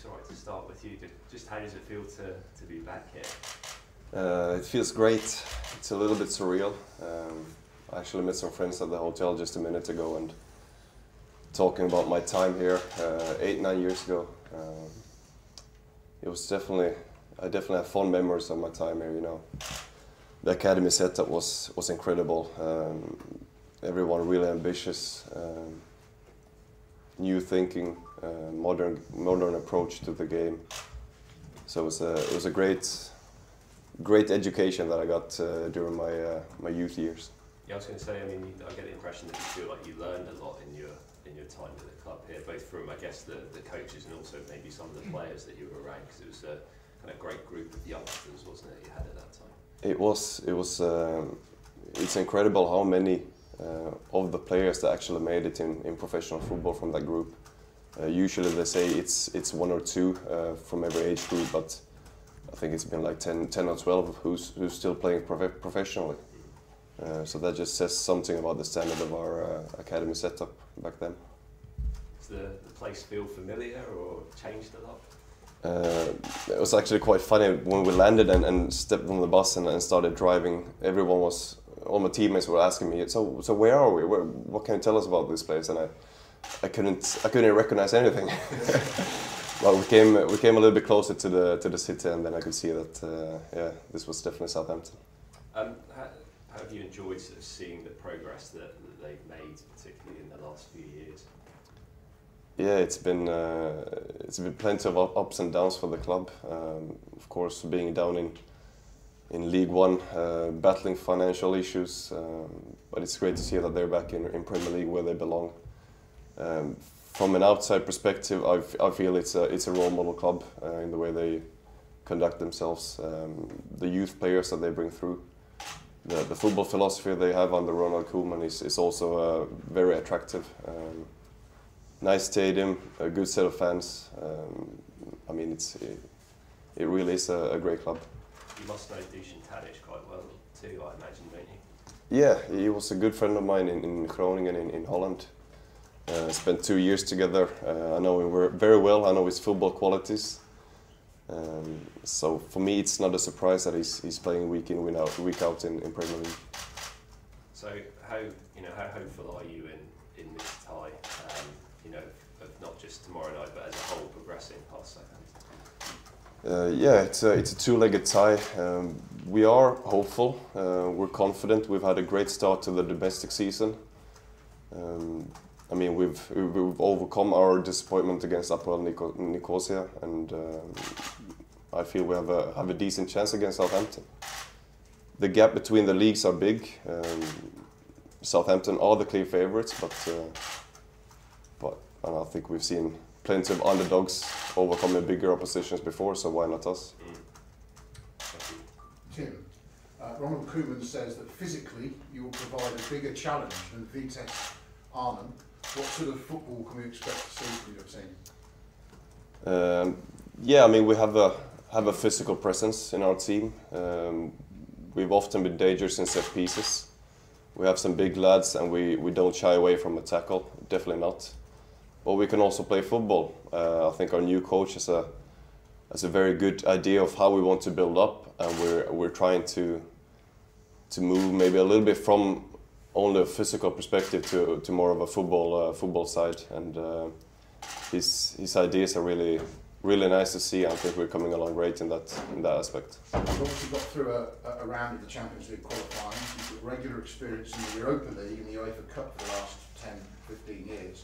it's all right to start with you. Just how does it feel to be back here? It feels great. It's a little bit surreal. I actually met some friends at the hotel just a minute ago and talking about my time here 8-9 years ago. It was definitely, I definitely have fond memories of my time here. You know, the academy setup was incredible. Everyone really ambitious, new thinking, modern approach to the game. So it was a great education that I got during my youth years. Yeah, I was going to say. I mean, I get the impression that you feel like you learned a lot in your time with the club here, both from, I guess, the coaches and also maybe some of the players that you were around, because it was a kind of great group of youngsters, wasn't it, you had at that time? It was. It's incredible how many of the players that actually made it in professional football from that group. Usually they say it's 1 or 2 from every age group, but I think it's been like 10 or 12 who's still playing professionally. So that just says something about the standard of our academy setup back then. Does the place feel familiar or changed a lot? It was actually quite funny when we landed and stepped on the bus and started driving. All my teammates were asking me, so where are we? What can you tell us about this place? And I couldn't recognize anything. Well, we came a little bit closer to the city, and then I could see that yeah, this was definitely Southampton. How have you enjoyed sort of seeing the progress that they've made, particularly in the last few years? Yeah, it's been plenty of ups and downs for the club. Of course, being down in League One, battling financial issues, but it's great to see that they're back in Premier League where they belong. From an outside perspective, I feel it's a role model club in the way they conduct themselves. The youth players that they bring through, the football philosophy they have under Ronald Koeman is also very attractive. Nice stadium, a good set of fans. I mean, it really is a great club. You must know Dusan Tadic quite well too, I imagine, don't you? Yeah, he was a good friend of mine in Groningen in Holland. Spent 2 years together. I know him very well. I know his football qualities. So for me, it's not a surprise that he's playing week in, week out in Premier League. So how hopeful are you in this tie? Of not just tomorrow night, but as a whole, progressing past Southampton? Yeah, it's a two-legged tie. We are hopeful. We're confident. We've had a great start to the domestic season. I mean, we've overcome our disappointment against Apoel Nicosia, and I feel we have a decent chance against Southampton. The gap between the leagues are big. Southampton are the clear favourites, but I think we've seen plenty of underdogs overcoming bigger oppositions before, so why not us? Tim, Ronald Koeman says that physically you will provide a bigger challenge than Vitesse Arnhem. What sort of football can we expect to see from your team? Yeah, I mean, we have a physical presence in our team. We've often been dangerous in set pieces. We have some big lads, and we don't shy away from a tackle, definitely not. But we can also play football. I think our new coach has a very good idea of how we want to build up, and we're trying to move maybe a little bit from only a physical perspective to more of a football side. And his ideas are really nice to see. I think we're coming along great in that aspect. You've obviously got through a round of the Champions League qualifying. You've got regular experience in the Europa League and the UEFA Cup for the last 10-15 years.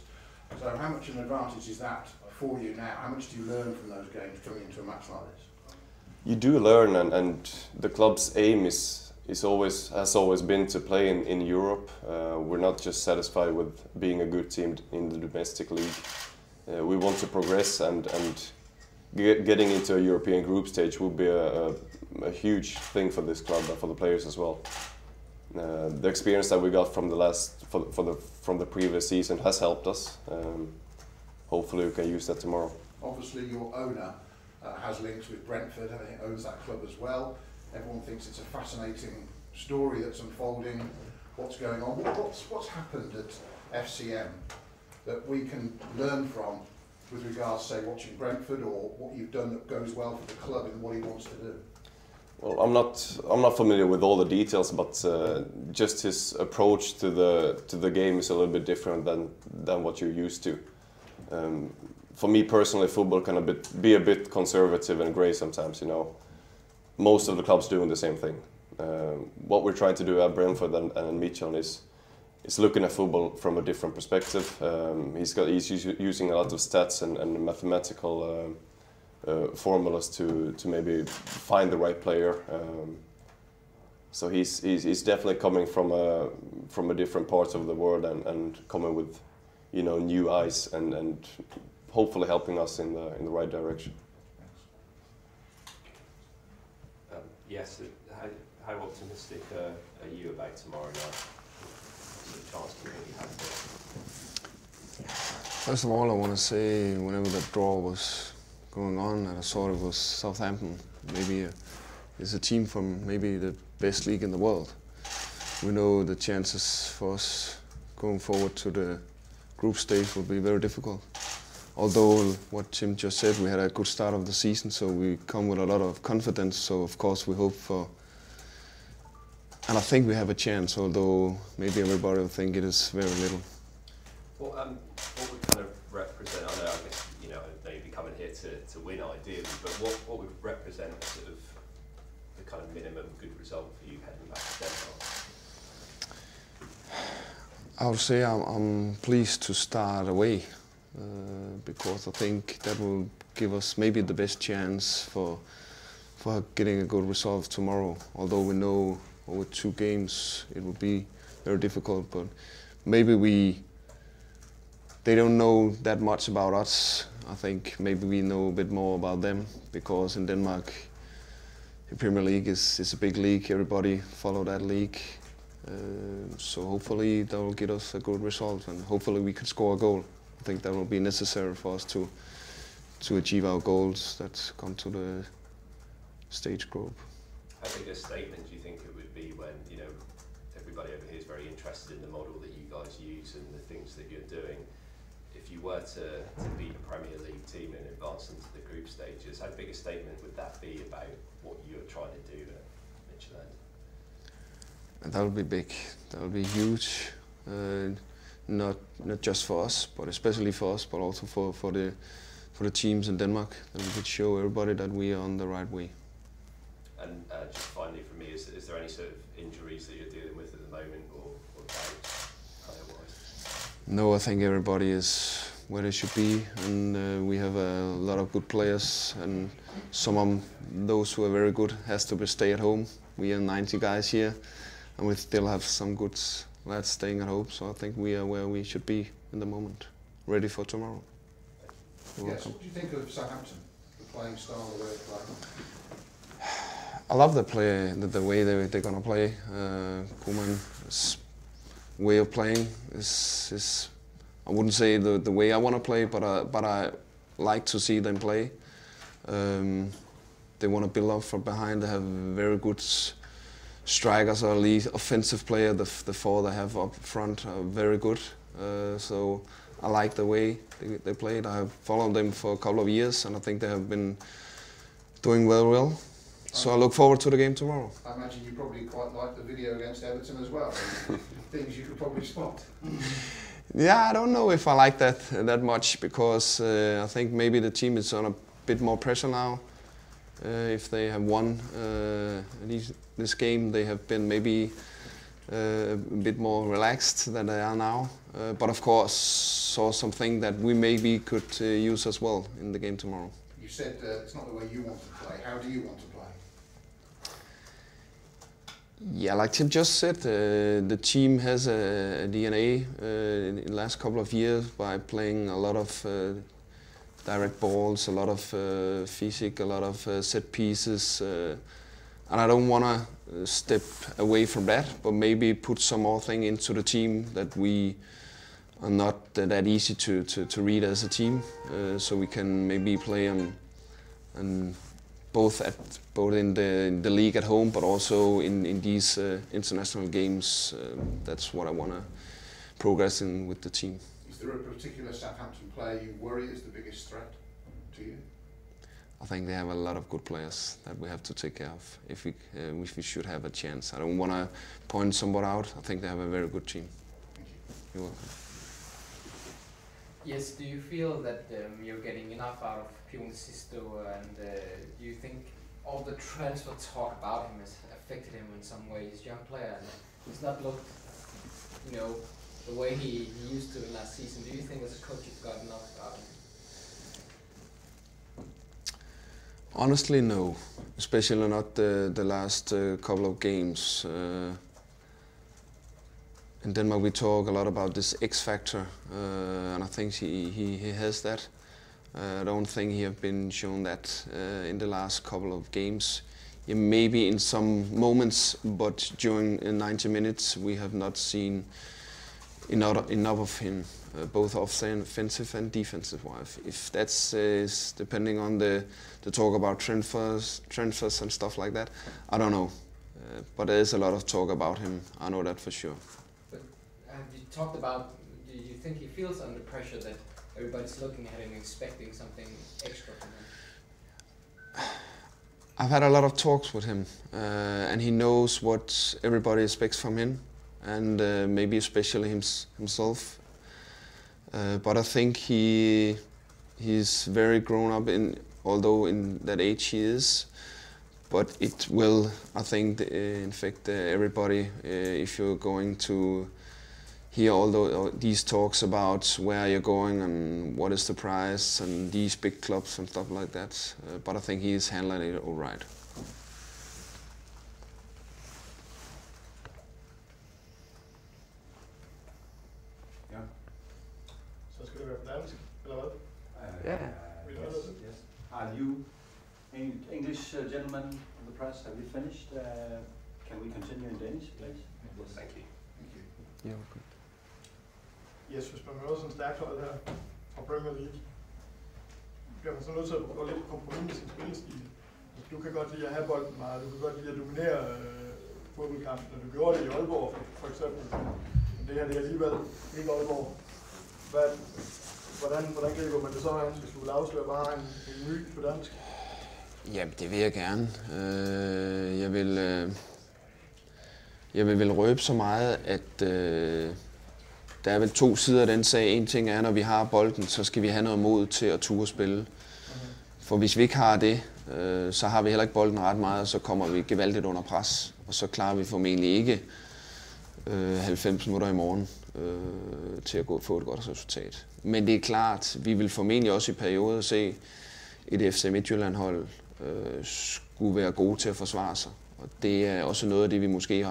So how much of an advantage is that for you now? How much do you learn from those games coming into a match like this? You do learn, and the club's aim has always been to play in Europe. We're not just satisfied with being a good team in the domestic league. We want to progress, and getting into a European group stage would be a huge thing for this club and for the players as well. The experience that we got from the previous season has helped us. Hopefully we can use that tomorrow. Obviously your owner has links with Brentford, and he owns that club as well. Everyone thinks it's a fascinating story that's unfolding. What's going on? What's happened at FCM that we can learn from with regards, say, watching Brentford, or what you've done that goes well for the club and what he wants to do? Well, I'm not familiar with all the details, but just his approach to the game is a little bit different than what you're used to. For me personally, football can be a bit conservative and grey sometimes. You know, most of the clubs doing the same thing. What we're trying to do at Brentford and Midtjylland is looking at football from a different perspective. He's using a lot of stats and mathematical formulas to maybe find the right player. So he's definitely coming from a different part of the world and coming with, you know, new eyes and hopefully helping us in the right direction. Yes. How optimistic are you about tomorrow night? What's the chance do you really have there? First of all, I want to say, whenever the draw was going on, and I saw it was Southampton, maybe it's a team from maybe the best league in the world. We know the chances for us going forward to the group stage will be very difficult. Although what Tim just said, we had a good start of the season, so we come with a lot of confidence. So of course we hope for, and I think we have a chance, although maybe everybody will think it is very little. Well, what would kind of represent, I know, I guess, you know, you'd be coming here to win ideally, but what would represent sort of the kind of minimum good result for you heading back to Denmark? I would say I'm pleased to start away, because I think that will give us maybe the best chance for getting a good result tomorrow. Although we know over 2 games it will be very difficult, but maybe they don't know that much about us. I think maybe we know a bit more about them, because in Denmark the Premier League is a big league. Everybody follow that league. So hopefully that will get us a good result, and hopefully we can score a goal. I think that will be necessary for us to achieve our goals that come to the stage group. How big a statement do you think it would be when, you know, everybody over here is very interested in the model that you guys use and the things that you're doing? If you were to beat a Premier League team and advance into the group stages, how big a statement would that be about what you're trying to do at Midtjylland? And that will be big. That will be huge. Not just for us, but especially for us, but also for the teams in Denmark. And we could show everybody that we are on the right way. And just finally for me, is there any sort of injuries that you're dealing with at the moment, or doubts player-wise? No, I think everybody is where they should be, and we have a lot of good players, and some of those who are very good has to stay at home. We are 90 guys here, and we still have some good lads staying at home, so I think we are where we should be in the moment, ready for tomorrow. Yes, what do you think of Southampton, the playing style, the way they play? I love the way they're gonna play. Koeman's way of playing is I wouldn't say the way I want to play, but I like to see them play. They want to build up from behind. They have very good strikers or lead offensive player. The 4 they have up front are very good. So I like the way they played. I have followed them for a couple of years, and I think they have been doing very well. So I look forward to the game tomorrow. I imagine you probably quite like the video against Everton as well. Things you could probably spot. Yeah, I don't know if I like that much, because I think maybe the team is on a bit more pressure now. If they have won this game, they have been maybe a bit more relaxed than they are now. But of course, saw something that we maybe could use as well in the game tomorrow. You said it's not the way you want to play. How do you want to play? Yeah, like Tim just said, the team has a DNA in the last couple of years by playing a lot of direct balls, a lot of physique, a lot of set pieces. And I don't want to step away from that, but maybe put some more thing into the team that we are not that easy to read as a team. So we can maybe play on both in the league at home, but also in these international games. That's what I want to progress in with the team. You Is there a particular Southampton player you worry is the biggest threat to you? I think they have a lot of good players that we have to take care of if we should have a chance. I don't want to point somebody out. I think they have a very good team. Thank you. You're welcome. Yes, do you feel that you're getting enough out of Pion Sisto, and do you think all the transfer talk about him has affected him in some way? He's a young player and he's not looked, the way he used to last season. Do you think as a coach you've got enough out of him? Honestly, no. Especially not the last couple of games. In Denmark we talk a lot about this X factor, and I think he has that. I don't think he have been shown that in the last couple of games. Yeah, maybe in some moments, but during 90 minutes we have not seen enough of him, both offensive and defensive wise. If that's depending on the talk about transfers and stuff like that, I don't know. But there is a lot of talk about him, I know that for sure. But have you talked about, do you think he feels under pressure that everybody's looking at him expecting something extra from him? I've had a lot of talks with him, and he knows what everybody expects from him, and maybe especially himself. But I think he's very grown up, although in that age he is. But it will, I think, infect everybody if you're going to hear all these talks about where you're going and what is the price and these big clubs and stuff like that. But I think he's handling it all right. Ja. Så skal det være på dansk, eller hvad? Yeah. Yes. Are you English gentlemen of the press? Have you finished? Can we continue in Danish, please? Yes, thank you. Thank you. Yeah, okay. Yes, hvis man møder sådan en stærkt hold her fra Premier League, bliver man så nødt til at gå lidt på kompromis med sin spillestil. Du kan godt lide at have bolden meget, du kan godt lide at dominere fodboldkampen, og du gjorde det i Aalborg for eksempel. Men det her det er alligevel ikke Aalborg. Hvordan griber man det så an, hvis du vil afsløre bare en ny på dansk? Jamen, det vil jeg gerne. Jeg vil vel røbe så meget, at der er vel to sider af den sag. En ting er, når vi har bolden, så skal vi have noget mod til at ture spille. For hvis vi ikke har det, så har vi heller ikke bolden ret meget, og så kommer vi gevaldigt under pres. Og så klarer vi formentlig ikke 90 minutter i morgen til at få et godt resultat. Men det er klart, vi vil formentlig også i perioder se et FC Midtjylland hold skulle være gode til at forsvare sig. Og det er også noget af det, vi måske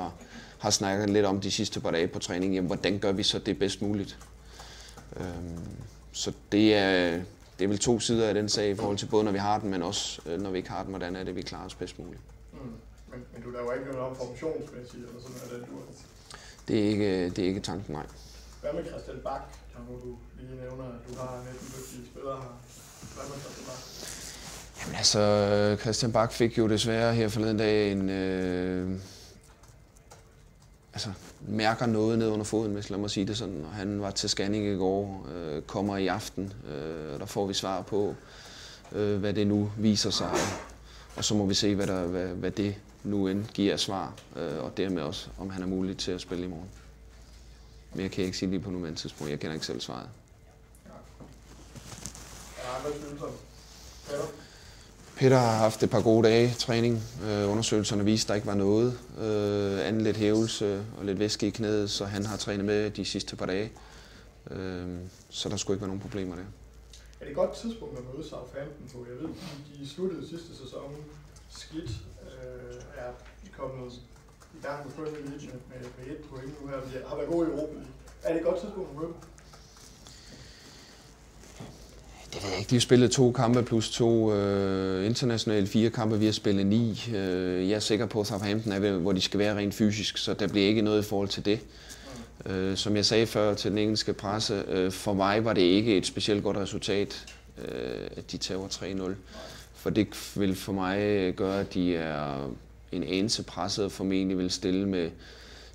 har snakket lidt om de sidste par dage på træning. Jamen, hvordan gør vi så det bedst muligt? Så det er vel to sider af den sag i forhold til både når vi har den, men også når vi ikke har den, hvordan er det, vi klarer os bedst muligt. Men du laver ikke noget om formationsmæssigt eller sådan noget af den dur? Det er ikke tanken, nej. Hvad med Christian Bak, når du lige nævner, at du har næsten dygtige spillere her? Hvad med Christian Bak? Jamen altså, Christian Bak fik jo desværre her forleden dag en mærker noget ned under foden, hvis lad mig sige det sådan. Og han var til scanning i går, kommer i aften, og der får vi svar på, hvad det nu viser sig. Og så må vi se, hvad det nu end giver af svar, og dermed også, om han er mulig til at spille i morgen. Men jeg kan ikke sige lige på nuværende tidspunkt. Jeg kender ikke selv svaret. Peter har haft et par gode dage træning. Undersøgelserne viste, at der ikke var noget. Anden lidt hævelse og lidt væske i knæet, så han har trænet med de sidste par dage. Så der skulle ikke være nogen problemer der. Er det et godt tidspunkt at møde Southampton på? Jeg ved, de sluttede sidste sæson skidt. Er kommet i gang med Premier League med 1 point nu her. De har været gode i Europa League. Er det et godt tidspunkt at møde? Det ved jeg ikke. De har spillet 2 kampe plus 2 internationale, 4 kampe. Vi har spillet 9. Jeg er sikker på, at Southampton er hvor de skal være rent fysisk, så der bliver ikke noget i forhold til det. Som jeg sagde før til den engelske presse, for mig var det ikke et specielt godt resultat, at de tager 3-0. For det vil for mig gøre, at de er en anelse presset og formentlig vil stille med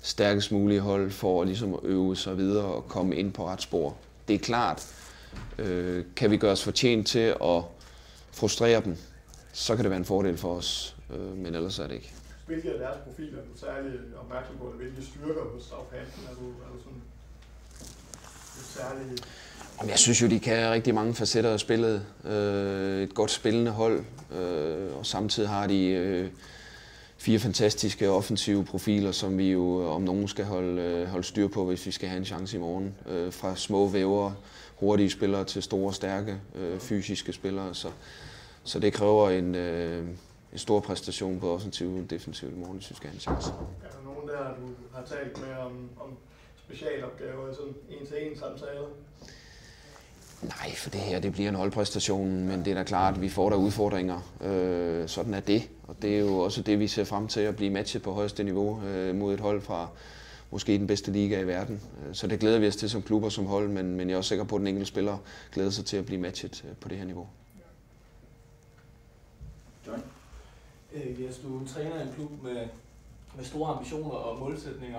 stærkest mulige hold for at, ligesom at øve sig videre og komme ind på ret spor. det er klart, kan vi gøre os fortjent til at frustrere dem, så kan det være en fordel for os, men ellers er det ikke. Hvilke af deres profiler er du særlig opmærksom på, eller hvilke styrker hos Southampton er du sådan særlig? Jamen, jeg synes jo, de kan rigtig mange facetter af spillet. Et godt spillende hold, og samtidig har de 4 fantastiske offensive profiler, som vi jo om nogen skal holde styr på, hvis vi skal have en chance i morgen. Fra små vævere, hurtige spillere til store, stærke, fysiske spillere. Så det kræver en stor præstation på offensiv og defensiv i morgen, hvis vi skal have en chance. Er der nogen der, du har talt med om specialopgaver, sådan en-til-en samtaler? Nej, for det her det bliver en holdpræstation, men det er da klart, at vi får der udfordringer. Sådan er det, og det er jo også det, vi ser frem til at blive matchet på højeste niveau mod et hold fra måske den bedste liga i verden. Så det glæder vi os til som klub og som hold, men jeg er også sikker på, at den enkelte spiller glæder sig til at blive matchet på det her niveau. John? Hvis du træner en klub med store ambitioner og målsætninger,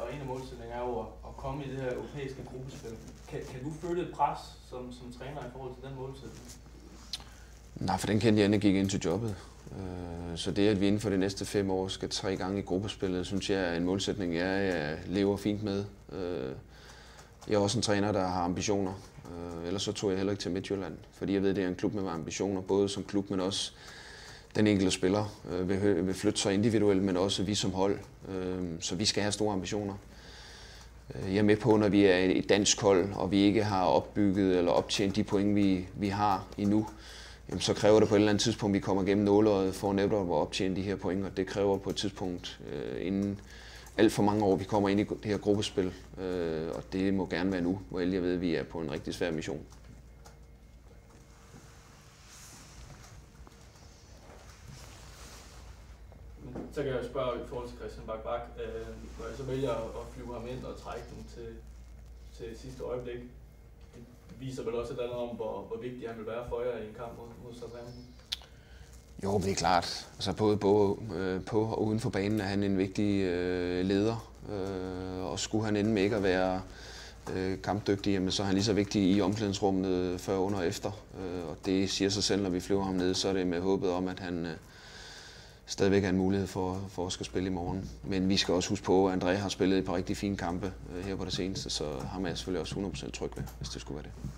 og en af målsætningerne er jo at komme i det her europæiske gruppespil. Kan du føle et pres som træner i forhold til den målsætning? Nej, for den kendte jeg, inden jeg gik ind til jobbet. Så det, at vi inden for de næste 5 år skal 3 gange i gruppespillet, synes jeg er en målsætning, jeg lever fint med. Jeg er også en træner, der har ambitioner. Ellers så tog jeg heller ikke til Midtjylland, fordi jeg ved, det er en klub med ambitioner, både som klub, men også den enkelte spiller vil flytte sig individuelt, men også vi som hold. Så vi skal have store ambitioner. Jeg er med på, når vi er et dansk hold, og vi ikke har opbygget eller optjent de point, vi har endnu, så kræver det på et eller andet tidspunkt, at vi kommer gennem nåleøjet for netop at optjene de her point, og det kræver på et tidspunkt inden alt for mange år, vi kommer ind i det her gruppespil, og det må gerne være nu, hvor jeg ved, at vi er på en rigtig svær mission. Så kan jeg spørge i forhold til Christian Bak, hvor jeg så vælger at flyve ham ind og trække dem til sidste øjeblik. Det viser vel også et eller andet om, hvor vigtig han vil være for jer i en kamp mod Southampton. Jo, det er klart. Altså både på og uden for banen er han en vigtig leder. Og skulle han ende med ikke at være kampdygtig, jamen, så er han lige så vigtig i omklædningsrummet før, under og efter. Og det siger sig selv, når vi flyver ham ned, så er det med håbet om, at han stadigvæk er en mulighed for at skal spille i morgen. Men vi skal også huske på, at André har spillet et par rigtig fine kampe her på det seneste, så ham er jeg selvfølgelig også 100% tryg ved, hvis det skulle være det.